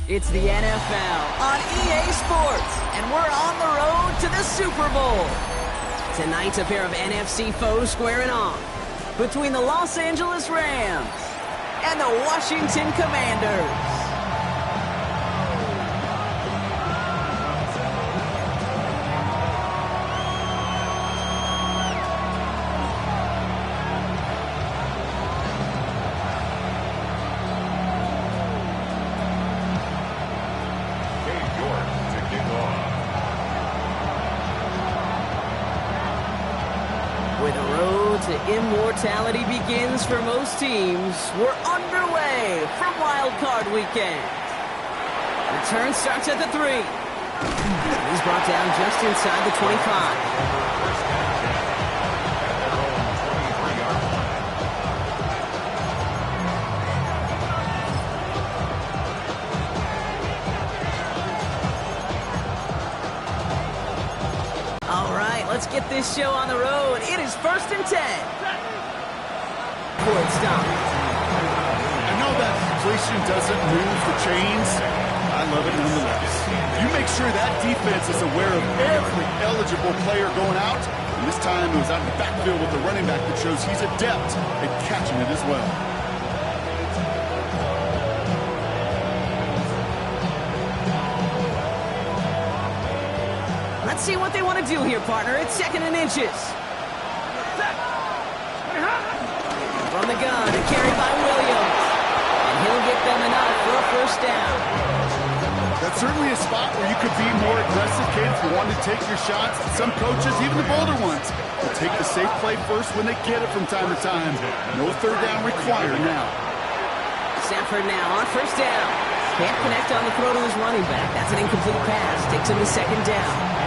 It's the NFL on EA Sports, and we're on the road to the Super Bowl. Tonight's a pair of NFC foes squaring off between the Los Angeles Rams and the Washington Commanders. Where the road to immortality begins for most teams, we're underway from Wild Card Weekend. Return starts at the 3. He's brought down just inside the 25. Let's get this show on the road. It is 1st and 10. Forward stop. I know that completion doesn't move the chains. I love it nonetheless. You make sure that defense is aware of every eligible player going out. And this time it was out in the backfield with the running back that shows he's adept at catching it as well. Let's see what they want to do here, partner. It's 2nd and inches. From the gun, a carry by Williams. And he'll get them enough for a 1st down. That's certainly a spot where you could be more aggressive, kids. You want to take your shots. Some coaches, even the bolder ones, will take the safe play first when they get it from time to time. No 3rd down required now. Sanford now on 1st down. Can't connect on the throw to his running back. That's an incomplete pass. Takes him to 2nd down.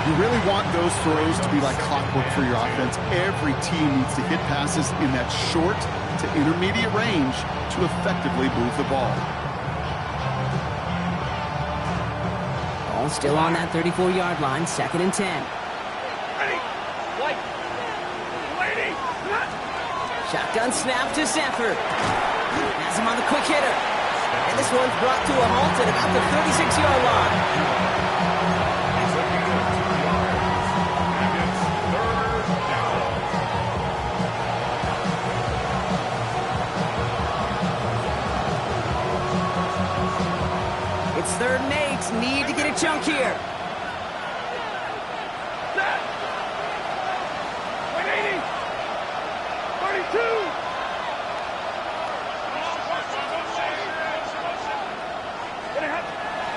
You really want those throws to be like clockwork for your offense. Every team needs to hit passes in that short to intermediate range to effectively move the ball. Ball still on that 34-yard line, 2nd and 10. Shotgun snap to Sanford. Has him on the quick hitter. And this one's brought to a halt at about the 36-yard line. It's 3rd and 8. Need to get a chunk here. Set. 180. 32.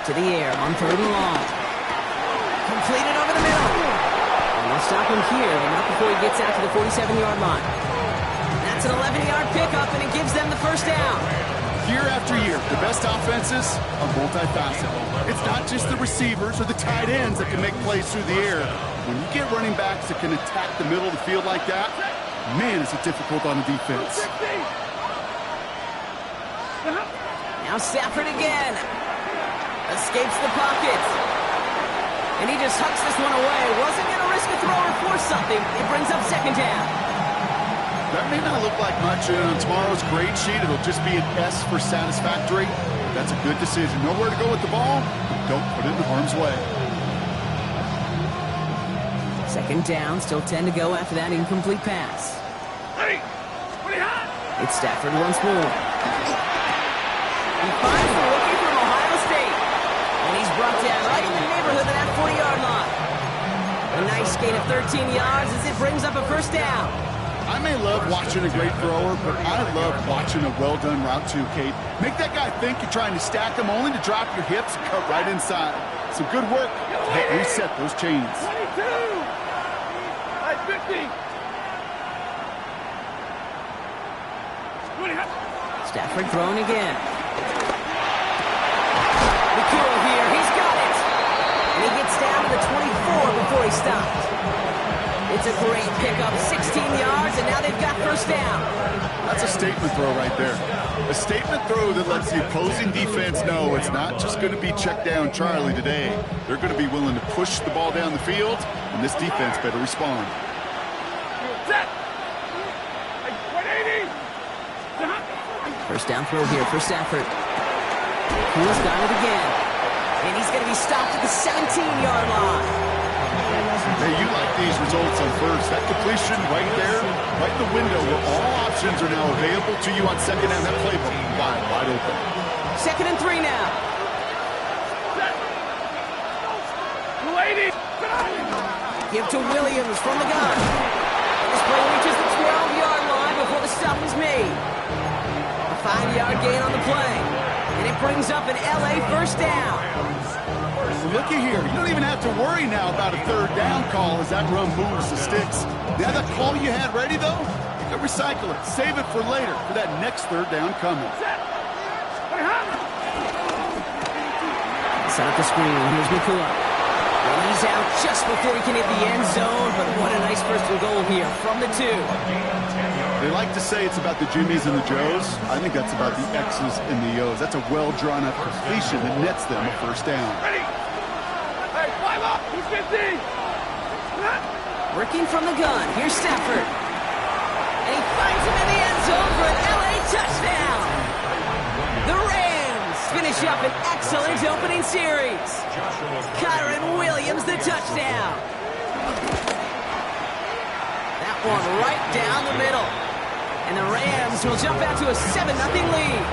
To the air on 3rd and long. Completed over the middle. And they'll stop him here, but not before he gets out to the 47-yard line. That's an 11-yard pickup, and it gives them the 1st down. Year after year, the best offenses are multifaceted. It's not just the receivers or the tight ends that can make plays through the air. When you get running backs that can attack the middle of the field like that, man, is it difficult on the defense. Now Stafford again. Escapes the pocket. And he just hucks this one away. Wasn't going to risk a throw or force something. It brings up 2nd down. That may not look like much on tomorrow's grade sheet. It'll just be an S for satisfactory. That's a good decision. Nowhere to go with the ball. Don't put it in harm's way. 2nd down. Still 10 to go after that incomplete pass. It's Stafford once more. He finds the rookie from Ohio State. And he's brought down right in the neighborhood of that 40-yard line. A nice gain of 13 yards as it brings up a 1st down. I may love watching a great thrower, but I love watching a well-done route too, Kate. Make that guy think you're trying to stack him only to drop your hips and cut right inside. Some good work to help reset those chains. 22! At 50! Stafford thrown again. McCure here, he's got it! And he gets down to the 24 before he stops. It's a great pickup, 16 yards, and now they've got 1st down. That's a statement throw right there. A statement throw that lets the opposing defense know it's not just going to be check down Charlie today. They're going to be willing to push the ball down the field, and this defense better respond. Set. 180. 1st down throw here for Stafford. He's got it again. And he's going to be stopped at the 17-yard line. Hey, you like these results on first. That completion right there, right in the window where all options are now available to you on second down. That playbook wide open. 2nd and 3 now. Give to Williams from the gun. This play reaches the 12-yard line before the stop is made. A 5-yard gain on the play. And it brings up an LA first down. Looky here. You don't even have to worry now about a third down call as that run moves the sticks. Now that call you had ready, though, you can recycle it. Save it for later for that next third down coming. Set up the screen. Here's McCullough. And he's out just before he can hit the end zone, but what a nice first and goal here from the 2. They like to say it's about the Jimmies and the Joes. I think that's about the X's and the O's. That's a well-drawn-up completion that nets them a first down. Ready? Hey, 5 up! He's 50! Working from the gun. Here's Stafford. And he finds him in the end zone for an LA touchdown. The Rams finish up an excellent opening series. Kyron Williams, the touchdown. That one right down the middle. And the Rams will jump out to a 7-0 lead.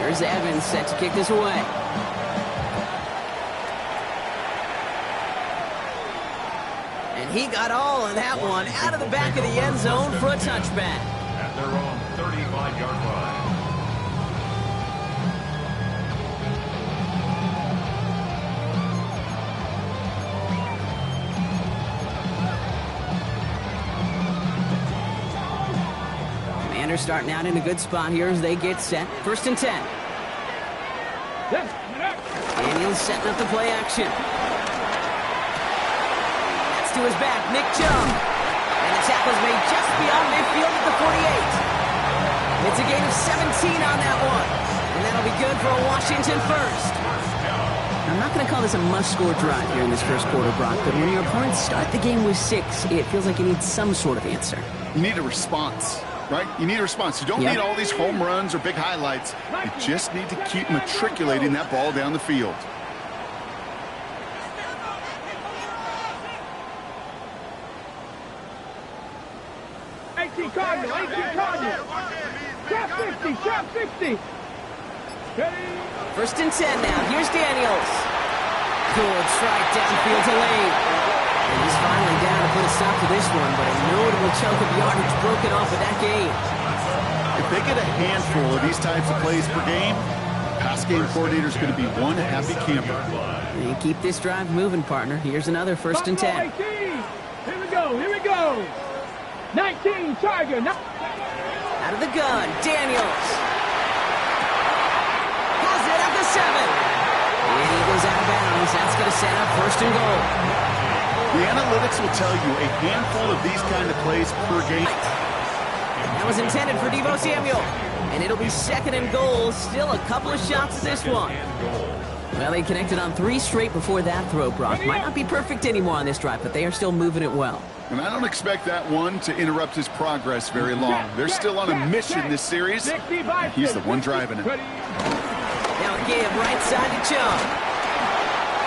Here's Evans set to kick this away. And he got all of that one out of the back of the end zone for a touchback. At their own 35-yard line. Commanders starting out in a good spot here as they get set. 1st and 10. Daniels setting up the play action. That's to his back, Nick Chubb. And the tackle's made just beyond midfield at the 48. It's a gain of 17 on that one. And that'll be good for a Washington first. I'm not going to call this a must-score drive here in this first quarter, Brock, but when your opponents start the game with 6, it feels like you need some sort of answer. You need a response, right? You need a response. You don't need all these home runs or big highlights. You just need to keep matriculating that ball down the field. Cardinal, 18 Cardinal. Trap 50, trap 50. 1st and 10 now. Here's Daniels. Good strike downfield to Lane. And he's finally down to put a stop to this one, but a notable chunk of yardage broken off of that game. If they get a handful of these types of plays per game, pass game coordinator's going to be one happy camper. And keep this drive moving, partner. Here's another 1st and 10. 18. Here we go, here we go. 19, Charger. Out of the gun, Daniels. Has it at the 7. And he goes out of bounds. That's going to set up 1st and goal. The analytics will tell you a handful of these kind of plays per game. That was intended for Deebo Samuel. And it'll be 2nd and goal. Still a couple of shots at this one. Well, they connected on 3 straight before that throw, Brock. Might not be perfect anymore on this drive, but they are still moving it well. And I don't expect that one to interrupt his progress very long. They're still on a mission this series. He's the one driving it. Now give right side to Chubb.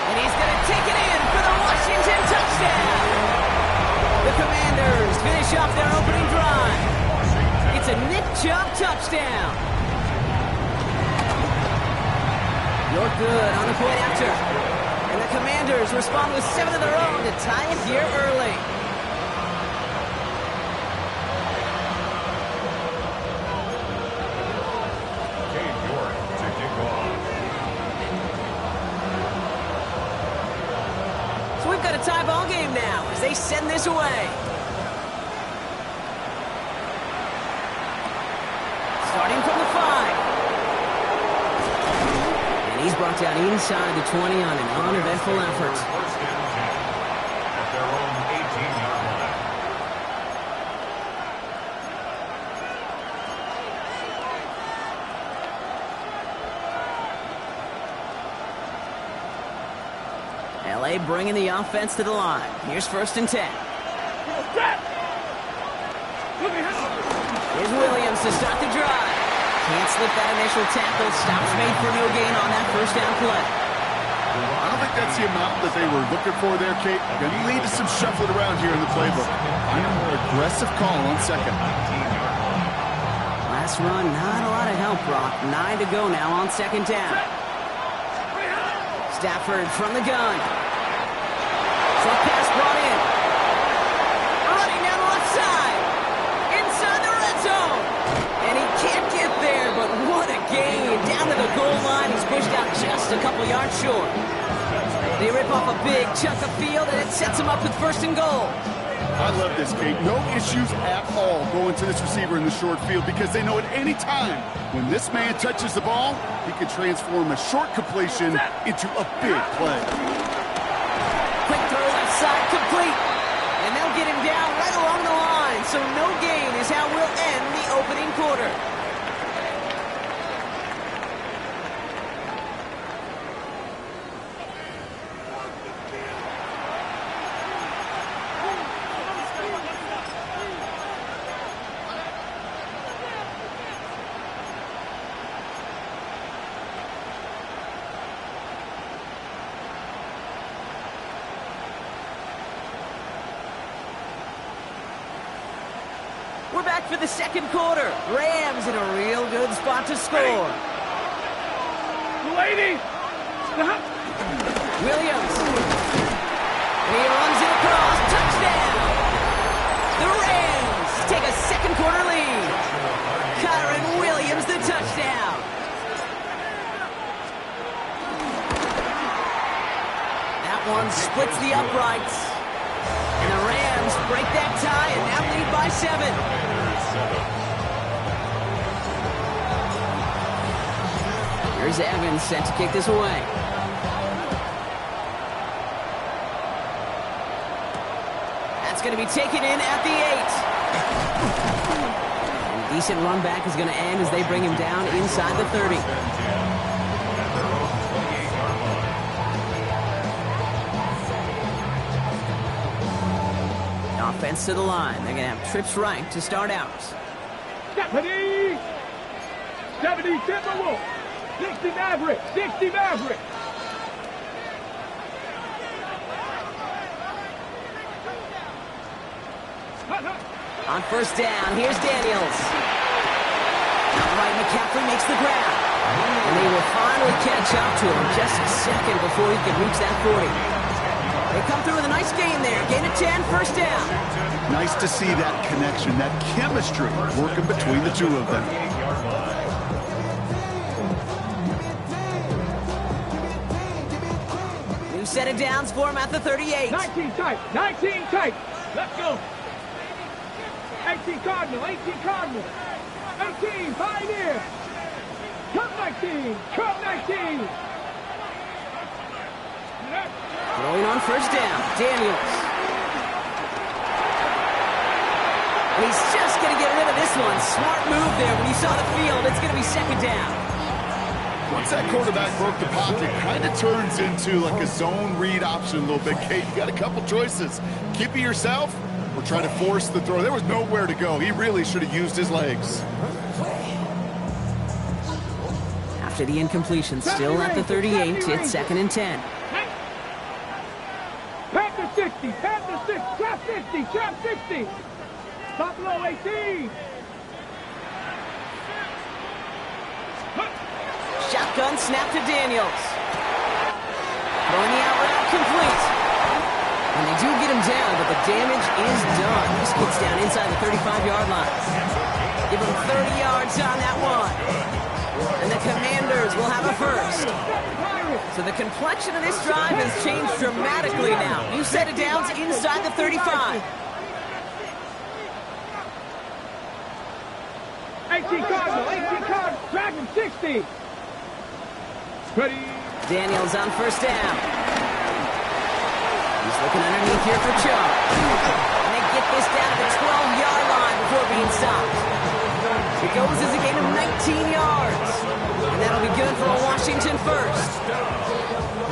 And he's going to take it in for the Washington touchdown. The Commanders finish off their opening drive. It's a Nick Chubb touchdown. You're good on the point after. And the Commanders respond with 7 of their own to tie it here early. So we've got a tie ball game now as they send this away. Starting from the 5. And he's brought down inside the 20 on an uneventful effort. First and 10 at their own 18-yard line. LA bringing the offense to the line. Here's 1st and 10. Here's Williams to start the drive. Can't slip that initial tackle. Stops made for no gain on that first down play. I don't think that's the amount that they were looking for there, Kate. Going to lead to some shuffling around here in the playbook. Find a more aggressive call on second. Last run, not a lot of help, Brock. 9 to go now on second down. Stafford from the gun. Short pass brought in. Running down the left side. Inside the red zone. And he can't get there, but what a gain. Down to the goal line. He's pushed out just a couple yards short. They rip off a big chunk of field, and it sets him up with first and goal. I love this, Kate. No issues at all going to this receiver in the short field because they know at any time when this man touches the ball, he can transform a short completion into a big play. Quick throw left side, complete. And they'll get him down right along the line. So no gain is how we'll end the opening quarter. We're back for the second quarter. Rams in a real good spot to score. Lady! Stop! Williams. He runs it across. Touchdown! The Rams take a second quarter lead. Kyron Williams the touchdown. That one splits the uprights. And the Rams break that tie and now lead by 7. Here's Evans set to kick this away. That's going to be taken in at the 8. And a decent run back is going to end as they bring him down inside the 30. Offense to the line. They're going to have trips right to start out. 70 Timberwolves. 60 Maverick. 60 Maverick. On first down, here's Daniels. Outright McCaffrey makes the grab. And they will finally catch up to him just a second before he can reach that 40. They come through with a nice gain there. Gain of 10, first down. Nice to see that connection, that chemistry working between the two of them. New set of downs for him at the 38. 19 tight. 19 tight. Let's go. 18 Cardinal. 18 Cardinal. 18 Pioneer. Come 19. Come 19. Throwing on first down, Daniels. And he's just going to get rid of this one. Smart move there when he saw the field. It's going to be second down. Once that quarterback broke the pocket, kind of turns into like a zone read option a little bit, Kate. You got a couple choices. Keep it yourself or try to force the throw. There was nowhere to go. He really should have used his legs. After the incompletion, still at the 38, it's second and 10. Panther 60, Panther 6, trap 60, trap 60. Top low 18. Shotgun snap to Daniels. Throwing the out route complete. And they do get him down, but the damage is done. This gets down inside the 35-yard line. Give him 30 yards on that one. And the Commanders will have a first. So the complexion of this drive has changed dramatically now. New set of downs inside the 35. 18 Cardinal, 18 Cardinal, Dragon 60. Ready. Daniels on first down. He's looking underneath here for Chubb. And they get this down to the 12-yard line before being stopped. It goes as a gain of 19 yards. And that'll be good for a Washington first.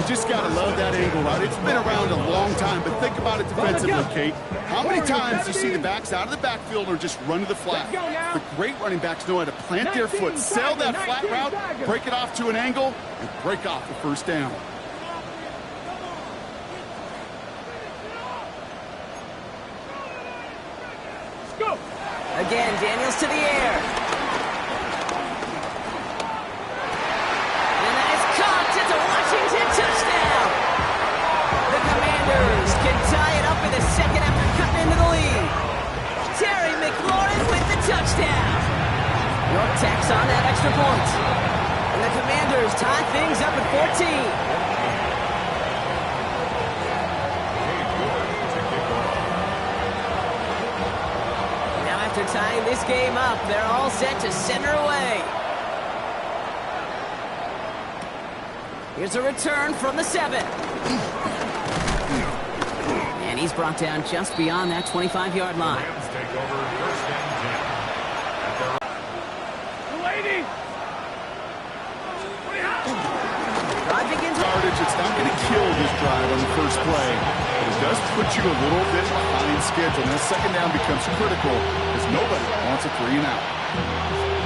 just got to love that angle route. It's been around a long time, but think about it defensively, Kate. How many times do you see the backs out of the backfield or just run to the flat? The great running backs know how to plant their foot, sail that flat route, break it off to an angle, and break off the first down. Go. Again, Daniels to the air. And that is caught. It's a Washington touchdown. The Commanders can tie it up in the second after cutting into the lead. Terry McLaurin with the touchdown. York tacks on that extra point. And the Commanders tie things up at 14. After tying this game up, they're all set to send her away. Here's a return from the 7. And he's brought down just beyond that 25-yard line. Rams take over first and 10. Lady. Drive begins. It's not going to kill this drive on the first play, but it does put you a little bit behind schedule. And that second down becomes critical because nobody wants a 3 and out.